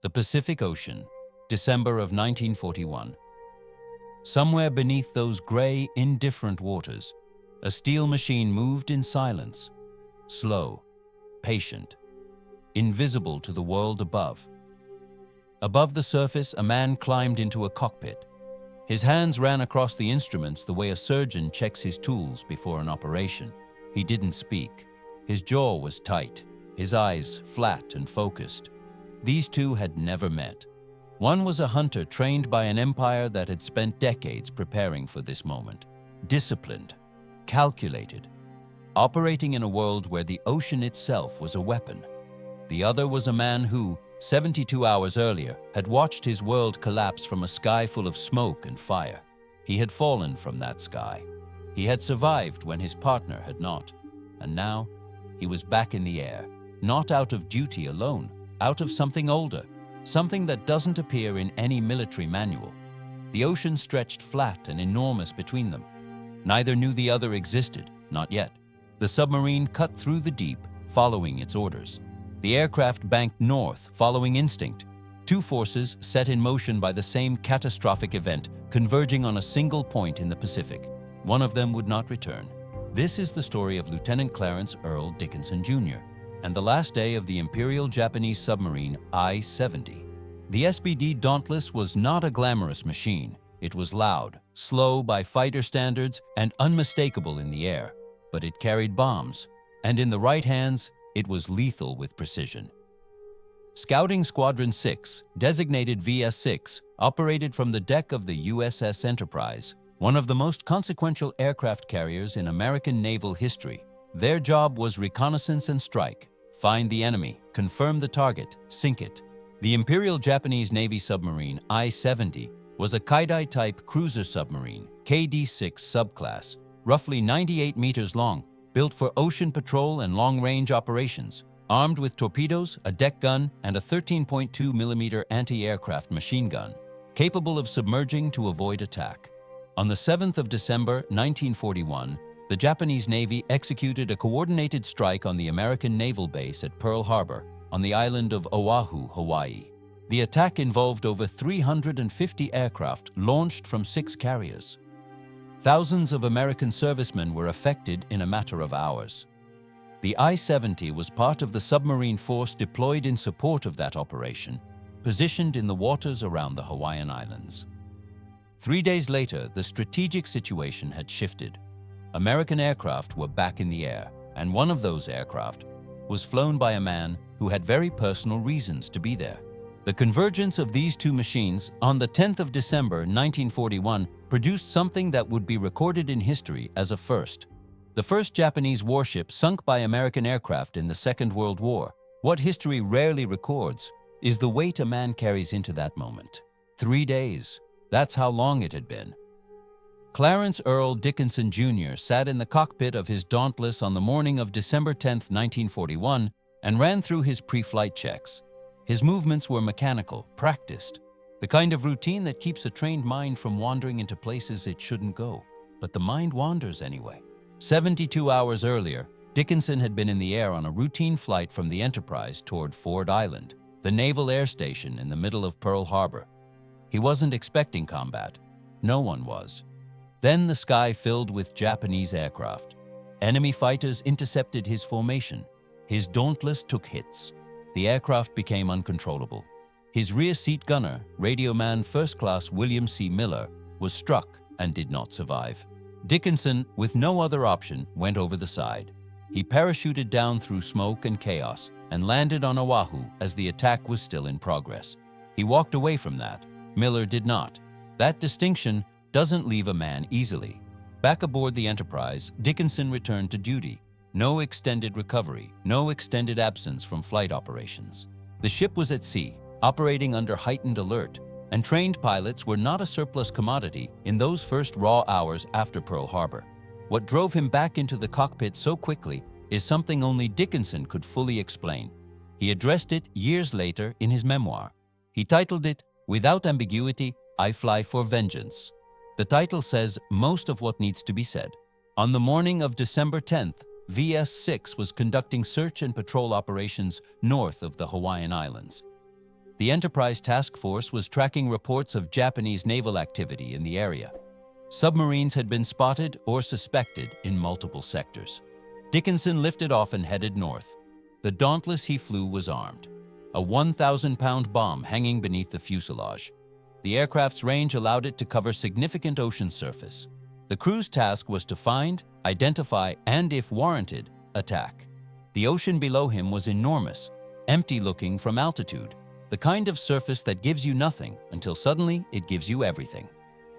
The Pacific Ocean, December of 1941. Somewhere beneath those gray, indifferent waters, a steel machine moved in silence, slow, patient, invisible to the world above. Above the surface, a man climbed into a cockpit. His hands ran across the instruments the way a surgeon checks his tools before an operation. He didn't speak. His jaw was tight, his eyes flat and focused. These two had never met. One was a hunter trained by an empire that had spent decades preparing for this moment. Disciplined, calculated, operating in a world where the ocean itself was a weapon. The other was a man who, 72 hours earlier, had watched his world collapse from a sky full of smoke and fire. He had fallen from that sky. He had survived when his partner had not. And now, he was back in the air, not out of duty alone, out of something older, something that doesn't appear in any military manual. The ocean stretched flat and enormous between them. Neither knew the other existed, not yet. The submarine cut through the deep, following its orders. The aircraft banked north, following instinct. Two forces set in motion by the same catastrophic event, converging on a single point in the Pacific. One of them would not return. This is the story of Lieutenant Clarence Earl Dickinson, Jr., and the last day of the Imperial Japanese submarine I-70. The SBD Dauntless was not a glamorous machine. It was loud, slow by fighter standards, and unmistakable in the air. But it carried bombs, and in the right hands, it was lethal with precision. Scouting Squadron 6, designated VS-6, operated from the deck of the USS Enterprise, one of the most consequential aircraft carriers in American naval history. Their job was reconnaissance and strike. Find the enemy, confirm the target, sink it. The Imperial Japanese Navy submarine I-70 was a Kaidai-type cruiser submarine, KD-6 subclass, roughly 98 meters long, built for ocean patrol and long-range operations, armed with torpedoes, a deck gun, and a 13.2 millimeter anti-aircraft machine gun, capable of submerging to avoid attack. On the 7th of December 1941, the Japanese Navy executed a coordinated strike on the American naval base at Pearl Harbor, on the island of Oahu, Hawaii. The attack involved over 350 aircraft launched from 6 carriers. Thousands of American servicemen were affected in a matter of hours. The I-70 was part of the submarine force deployed in support of that operation, positioned in the waters around the Hawaiian Islands. 3 days later, the strategic situation had shifted. American aircraft were back in the air, and one of those aircraft was flown by a man who had very personal reasons to be there. The convergence of these two machines on the 10th of December 1941 produced something that would be recorded in history as a first. The first Japanese warship sunk by American aircraft in the Second World War. What history rarely records is the weight a man carries into that moment. 3 days. That's how long it had been. Clarence Earl Dickinson, Jr. sat in the cockpit of his Dauntless on the morning of December 10, 1941, and ran through his pre-flight checks. His movements were mechanical, practiced, the kind of routine that keeps a trained mind from wandering into places it shouldn't go. But the mind wanders anyway. 72 hours earlier, Dickinson had been in the air on a routine flight from the Enterprise toward Ford Island, the naval air station in the middle of Pearl Harbor. He wasn't expecting combat. No one was. Then the sky filled with Japanese aircraft. Enemy fighters intercepted his formation. His Dauntless took hits. The aircraft became uncontrollable. His rear seat gunner, radioman First Class William C. Miller, was struck and did not survive. Dickinson, with no other option, went over the side. He parachuted down through smoke and chaos and landed on Oahu as the attack was still in progress. He walked away from that. Miller did not. That distinction doesn't leave a man easily. Back aboard the Enterprise, Dickinson returned to duty. No extended recovery, no extended absence from flight operations. The ship was at sea, operating under heightened alert, and trained pilots were not a surplus commodity in those first raw hours after Pearl Harbor. What drove him back into the cockpit so quickly is something only Dickinson could fully explain. He addressed it years later in his memoir. He titled it, "Without Ambiguity, I Fly for Vengeance." The title says most of what needs to be said. On the morning of December 10th, VS-6 was conducting search and patrol operations north of the Hawaiian Islands. The Enterprise task force was tracking reports of Japanese naval activity in the area. Submarines had been spotted or suspected in multiple sectors. Dickinson lifted off and headed north. The Dauntless he flew was armed, a 1,000-pound bomb hanging beneath the fuselage. The aircraft's range allowed it to cover significant ocean surface. The crew's task was to find, identify, and, if warranted, attack. The ocean below him was enormous, empty-looking from altitude, the kind of surface that gives you nothing until suddenly it gives you everything.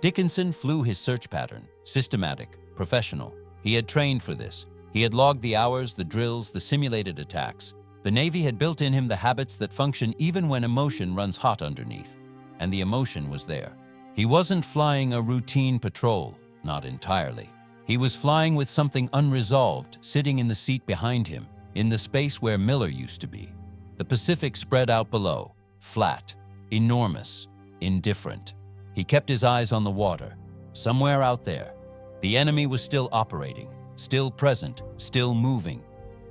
Dickinson flew his search pattern, systematic, professional. He had trained for this. He had logged the hours, the drills, the simulated attacks. The Navy had built in him the habits that function even when emotion runs hot underneath. And the emotion was there. He wasn't flying a routine patrol, not entirely. He was flying with something unresolved sitting in the seat behind him, in the space where Miller used to be. The Pacific spread out below, flat, enormous, indifferent. He kept his eyes on the water. Somewhere out there, the enemy was still operating, still present, still moving.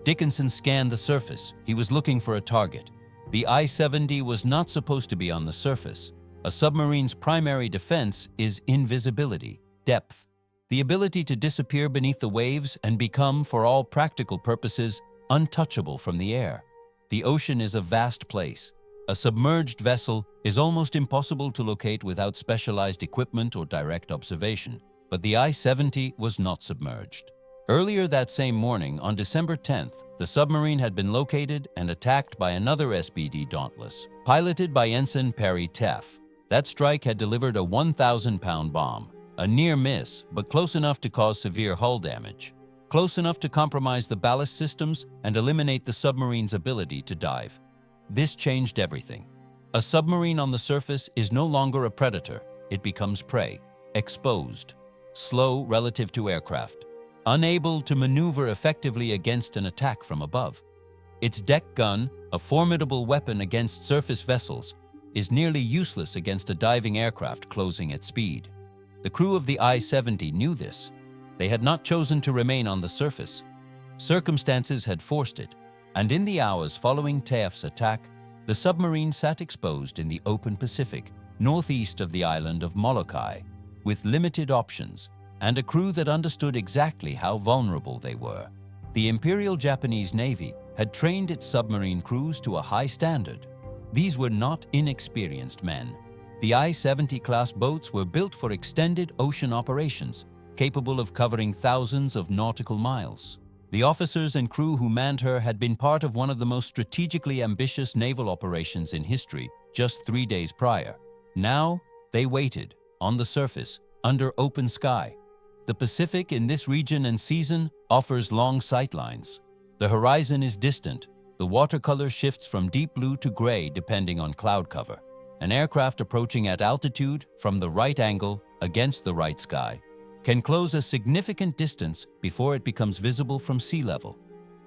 Dickinson scanned the surface. He was looking for a target. The I-70 was not supposed to be on the surface. A submarine's primary defense is invisibility, depth, the ability to disappear beneath the waves and become, for all practical purposes, untouchable from the air. The ocean is a vast place. A submerged vessel is almost impossible to locate without specialized equipment or direct observation, but the I-70 was not submerged. Earlier that same morning, on December 10th, the submarine had been located and attacked by another SBD Dauntless, piloted by Ensign Perry Teff. That strike had delivered a 1,000-pound bomb, a near miss, but close enough to cause severe hull damage, close enough to compromise the ballast systems and eliminate the submarine's ability to dive. This changed everything. A submarine on the surface is no longer a predator. It becomes prey, exposed, slow relative to aircraft, unable to maneuver effectively against an attack from above. Its deck gun, a formidable weapon against surface vessels, is nearly useless against a diving aircraft closing at speed. The crew of the I-70 knew this. They had not chosen to remain on the surface. Circumstances had forced it, and in the hours following Teff's attack, the submarine sat exposed in the open Pacific, northeast of the island of Molokai, with limited options and a crew that understood exactly how vulnerable they were. The Imperial Japanese Navy had trained its submarine crews to a high standard. These were not inexperienced men. The I-70 class boats were built for extended ocean operations, capable of covering thousands of nautical miles. The officers and crew who manned her had been part of one of the most strategically ambitious naval operations in history just 3 days prior. Now, they waited, on the surface, under open sky. The Pacific in this region and season offers long sightlines. The horizon is distant. The watercolor shifts from deep blue to gray depending on cloud cover. An aircraft approaching at altitude from the right angle against the right sky can close a significant distance before it becomes visible from sea level.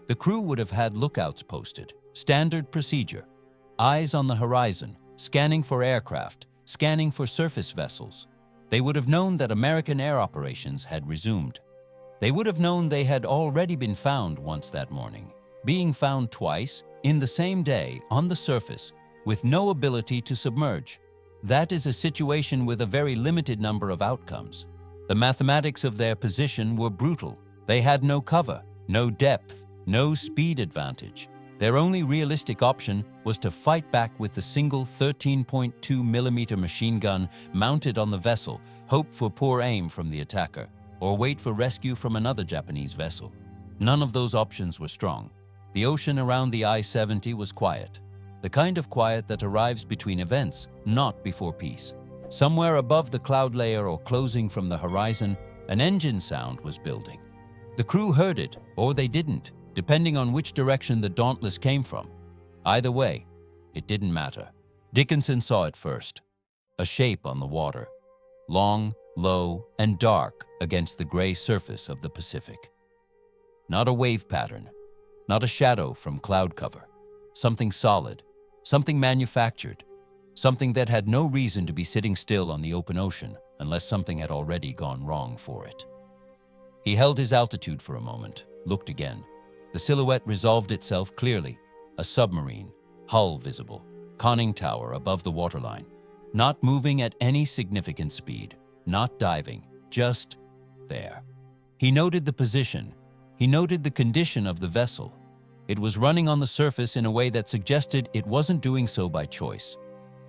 The crew would have had lookouts posted, standard procedure, eyes on the horizon, scanning for aircraft, scanning for surface vessels. They would have known that American air operations had resumed. They would have known they had already been found once that morning, being found twice in the same day on the surface with no ability to submerge. That is a situation with a very limited number of outcomes. The mathematics of their position were brutal. They had no cover, no depth, no speed advantage. Their only realistic option was to fight back with the single 13.2mm machine gun mounted on the vessel, hope for poor aim from the attacker, or wait for rescue from another Japanese vessel. None of those options were strong. The ocean around the I-70 was quiet, the kind of quiet that arrives between events, not before peace. Somewhere above the cloud layer or closing from the horizon, an engine sound was building. The crew heard it, or they didn't, depending on which direction the Dauntless came from. Either way, it didn't matter. Dickinson saw it first. A shape on the water, long, low, and dark against the gray surface of the Pacific. Not a wave pattern, not a shadow from cloud cover. Something solid, something manufactured, something that had no reason to be sitting still on the open ocean unless something had already gone wrong for it. He held his altitude for a moment, looked again. The silhouette resolved itself clearly. A submarine, hull visible, conning tower above the waterline, not moving at any significant speed, not diving, just there. He noted the position. He noted the condition of the vessel. It was running on the surface in a way that suggested it wasn't doing so by choice.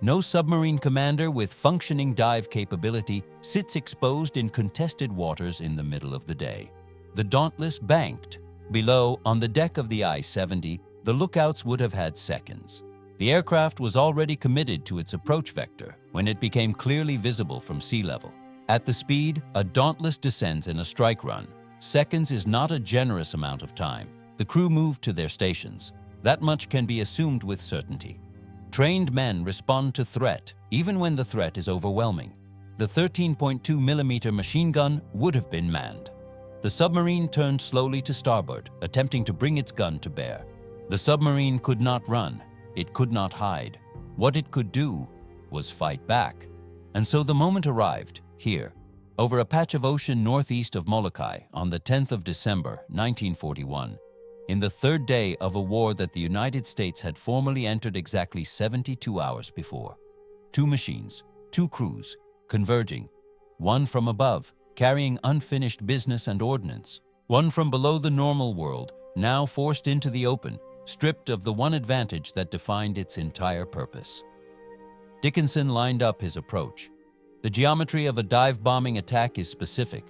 No submarine commander with functioning dive capability sits exposed in contested waters in the middle of the day. The Dauntless banked. Below, on the deck of the I-70, the lookouts would have had seconds. The aircraft was already committed to its approach vector when it became clearly visible from sea level. At the speed, a Dauntless descends in a strike run. Seconds is not a generous amount of time. The crew moved to their stations. That much can be assumed with certainty. Trained men respond to threat, even when the threat is overwhelming. The 13.2mm machine gun would have been manned. The submarine turned slowly to starboard, attempting to bring its gun to bear. The submarine could not run. It could not hide. What it could do was fight back. And so the moment arrived, here, over a patch of ocean northeast of Molokai on the 10th of December, 1941. In the third day of a war that the United States had formally entered exactly 72 hours before. Two machines, two crews, converging. One from above, carrying unfinished business and ordnance. One from below the normal world, now forced into the open, stripped of the one advantage that defined its entire purpose. Dickinson lined up his approach. The geometry of a dive-bombing attack is specific.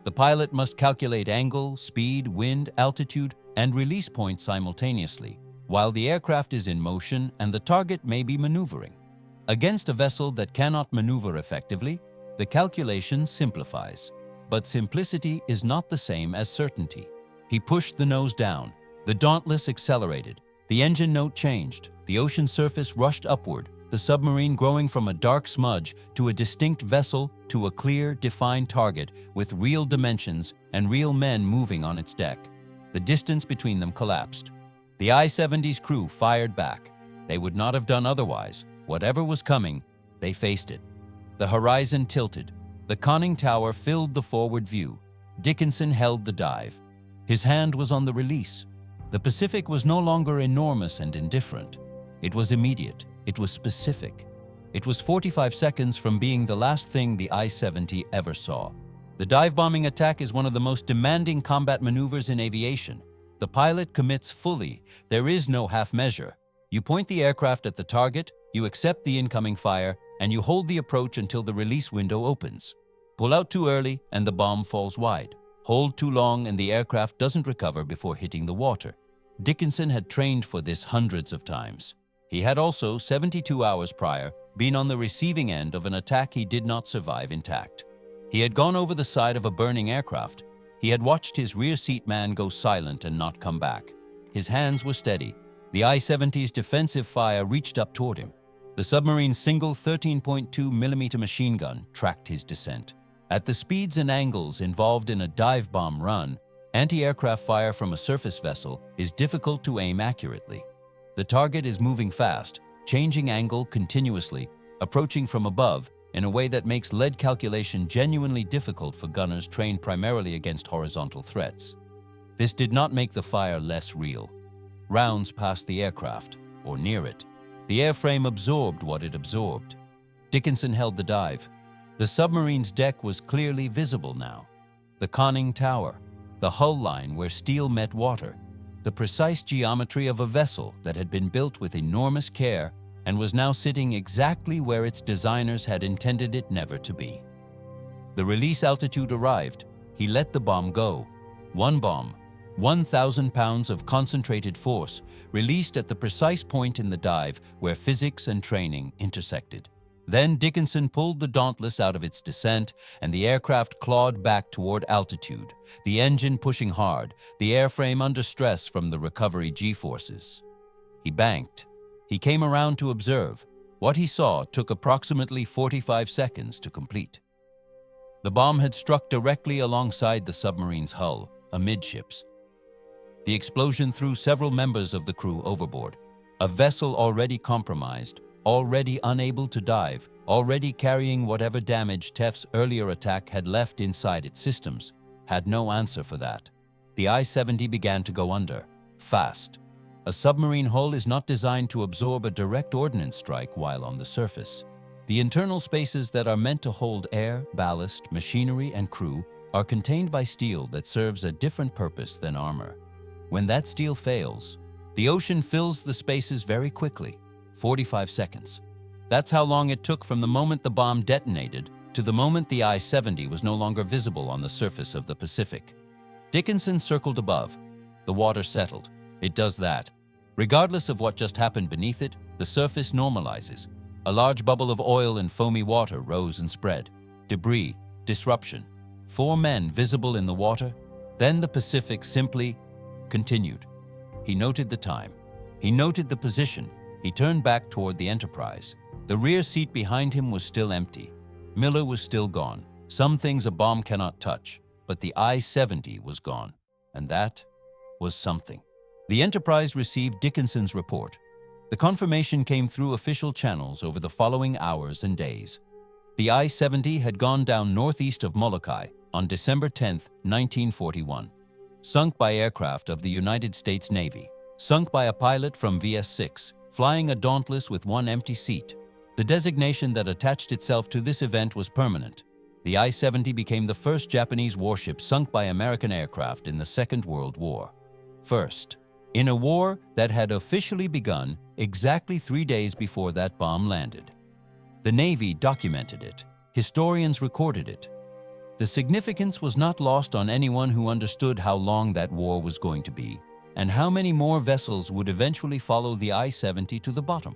The pilot must calculate angle, speed, wind, altitude, and release point simultaneously, while the aircraft is in motion and the target may be maneuvering. Against a vessel that cannot maneuver effectively, the calculation simplifies. But simplicity is not the same as certainty. He pushed the nose down. The Dauntless accelerated. The engine note changed. The ocean surface rushed upward, the submarine growing from a dark smudge to a distinct vessel to a clear, defined target with real dimensions and real men moving on its deck. The distance between them collapsed. The I-70's crew fired back. They would not have done otherwise. Whatever was coming, they faced it. The horizon tilted. The conning tower filled the forward view. Dickinson held the dive. His hand was on the release. The Pacific was no longer enormous and indifferent. It was immediate. It was specific. It was 45 seconds from being the last thing the I-70 ever saw. The dive-bombing attack is one of the most demanding combat maneuvers in aviation. The pilot commits fully. There is no half measure. You point the aircraft at the target, you accept the incoming fire, and you hold the approach until the release window opens. Pull out too early and the bomb falls wide. Hold too long and the aircraft doesn't recover before hitting the water. Dickinson had trained for this hundreds of times. He had also, 72 hours prior, been on the receiving end of an attack he did not survive intact. He had gone over the side of a burning aircraft. He had watched his rear seat man go silent and not come back. His hands were steady. The I-70's defensive fire reached up toward him. The submarine's single 13.2mm machine gun tracked his descent. At the speeds and angles involved in a dive bomb run, anti-aircraft fire from a surface vessel is difficult to aim accurately. The target is moving fast, changing angle continuously, approaching from above in a way that makes lead calculation genuinely difficult for gunners trained primarily against horizontal threats. This did not make the fire less real. Rounds passed the aircraft, or near it. The airframe absorbed what it absorbed. Dickinson held the dive. The submarine's deck was clearly visible now. The conning tower, the hull line where steel met water, the precise geometry of a vessel that had been built with enormous care and was now sitting exactly where its designers had intended it never to be. The release altitude arrived. He let the bomb go. One bomb, 1,000 pounds of concentrated force, released at the precise point in the dive where physics and training intersected. Then Dickinson pulled the Dauntless out of its descent, and the aircraft clawed back toward altitude, the engine pushing hard, the airframe under stress from the recovery G-forces. He banked. He came around to observe. What he saw took approximately 45 seconds to complete. The bomb had struck directly alongside the submarine's hull, amidships. The explosion threw several members of the crew overboard. A vessel already compromised, already unable to dive, already carrying whatever damage Teff's earlier attack had left inside its systems, had no answer for that. The I-70 began to go under, fast. A submarine hull is not designed to absorb a direct ordnance strike while on the surface. The internal spaces that are meant to hold air, ballast, machinery, and crew are contained by steel that serves a different purpose than armor. When that steel fails, the ocean fills the spaces very quickly, 45 seconds. That's how long it took from the moment the bomb detonated to the moment the I-70 was no longer visible on the surface of the Pacific. Dickinson circled above. The water settled. It does that. Regardless of what just happened beneath it, the surface normalizes. A large bubble of oil and foamy water rose and spread. Debris, disruption. 4 men visible in the water. Then the Pacific simply continued. He noted the time. He noted the position. He turned back toward the Enterprise. The rear seat behind him was still empty. Miller was still gone. Some things a bomb cannot touch, but the I-70 was gone. And that was something. The Enterprise received Dickinson's report. The confirmation came through official channels over the following hours and days. The I-70 had gone down northeast of Molokai on December 10, 1941. Sunk by aircraft of the United States Navy. Sunk by a pilot from VS-6, flying a Dauntless with 1 empty seat. The designation that attached itself to this event was permanent. The I-70 became the first Japanese warship sunk by American aircraft in the Second World War. First, in a war that had officially begun exactly 3 days before that bomb landed. The Navy documented it. Historians recorded it. The significance was not lost on anyone who understood how long that war was going to be and how many more vessels would eventually follow the I-70 to the bottom.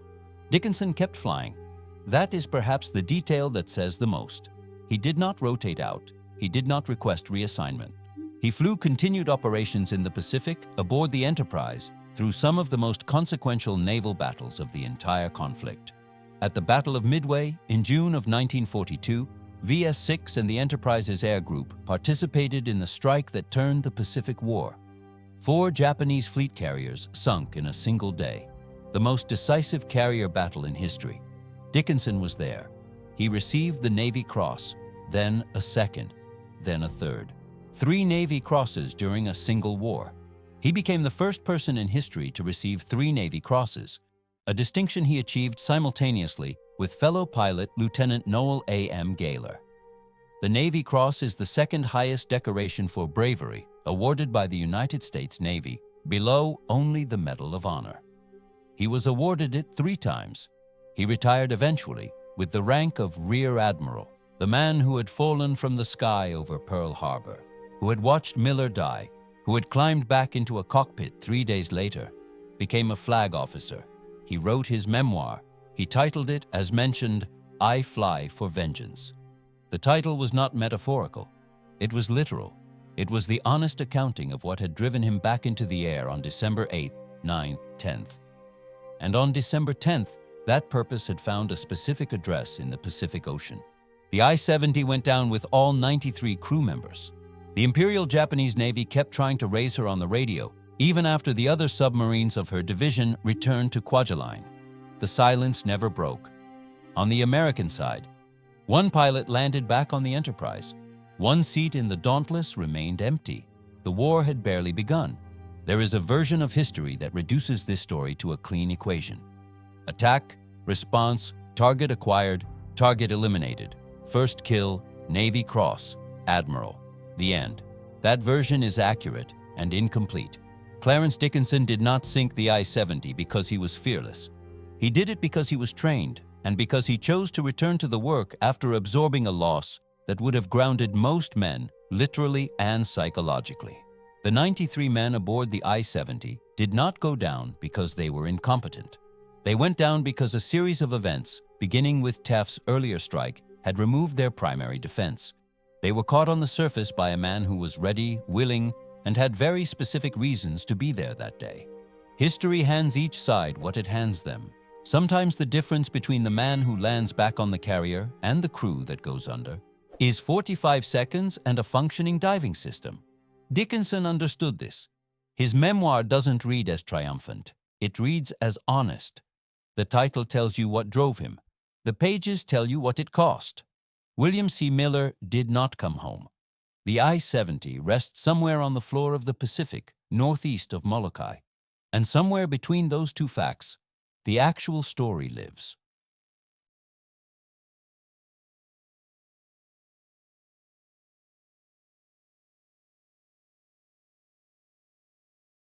Dickinson kept flying. That is perhaps the detail that says the most. He did not rotate out. He did not request reassignment. He flew continued operations in the Pacific aboard the Enterprise through some of the most consequential naval battles of the entire conflict. At the Battle of Midway in June of 1942, VS-6 and the Enterprise's air group participated in the strike that turned the Pacific War. 4 Japanese fleet carriers sunk in a single day, the most decisive carrier battle in history. Dickinson was there. He received the Navy Cross, then a second, then a third. 3 Navy Crosses during a single war. He became the first person in history to receive 3 Navy Crosses, a distinction he achieved simultaneously with fellow pilot Lieutenant Noel A.M. Gaylor. The Navy Cross is the second highest decoration for bravery awarded by the United States Navy, below only the Medal of Honor. He was awarded it 3 times. He retired eventually with the rank of Rear Admiral, the man who had fallen from the sky over Pearl Harbor, who had watched Miller die, who had climbed back into a cockpit 3 days later, became a flag officer. He wrote his memoir. He titled it, as mentioned, I Fly for Vengeance. The title was not metaphorical. It was literal. It was the honest accounting of what had driven him back into the air on December 8th, 9th, 10th. And on December 10th, that purpose had found a specific address in the Pacific Ocean. The I-70 went down with all 93 crew members. The Imperial Japanese Navy kept trying to raise her on the radio, even after the other submarines of her division returned to Kwajalein. The silence never broke. On the American side, 1 pilot landed back on the Enterprise. 1 seat in the Dauntless remained empty. The war had barely begun. There is a version of history that reduces this story to a clean equation. Attack, response, target acquired, target eliminated. First kill, Navy Cross, Admiral. The end. That version is accurate and incomplete. Clarence Dickinson did not sink the I-70 because he was fearless. He did it because he was trained and because he chose to return to the work after absorbing a loss that would have grounded most men, literally and psychologically. The 93 men aboard the I-70 did not go down because they were incompetent. They went down because a series of events, beginning with Taft's earlier strike, had removed their primary defense. They were caught on the surface by a man who was ready, willing, and had very specific reasons to be there that day. History hands each side what it hands them. Sometimes the difference between the man who lands back on the carrier and the crew that goes under is 45 seconds and a functioning diving system. Dickinson understood this. His memoir doesn't read as triumphant. It reads as honest. The title tells you what drove him. The pages tell you what it cost. William C. Miller did not come home. The I-70 rests somewhere on the floor of the Pacific, northeast of Molokai. And somewhere between those two facts, the actual story lives.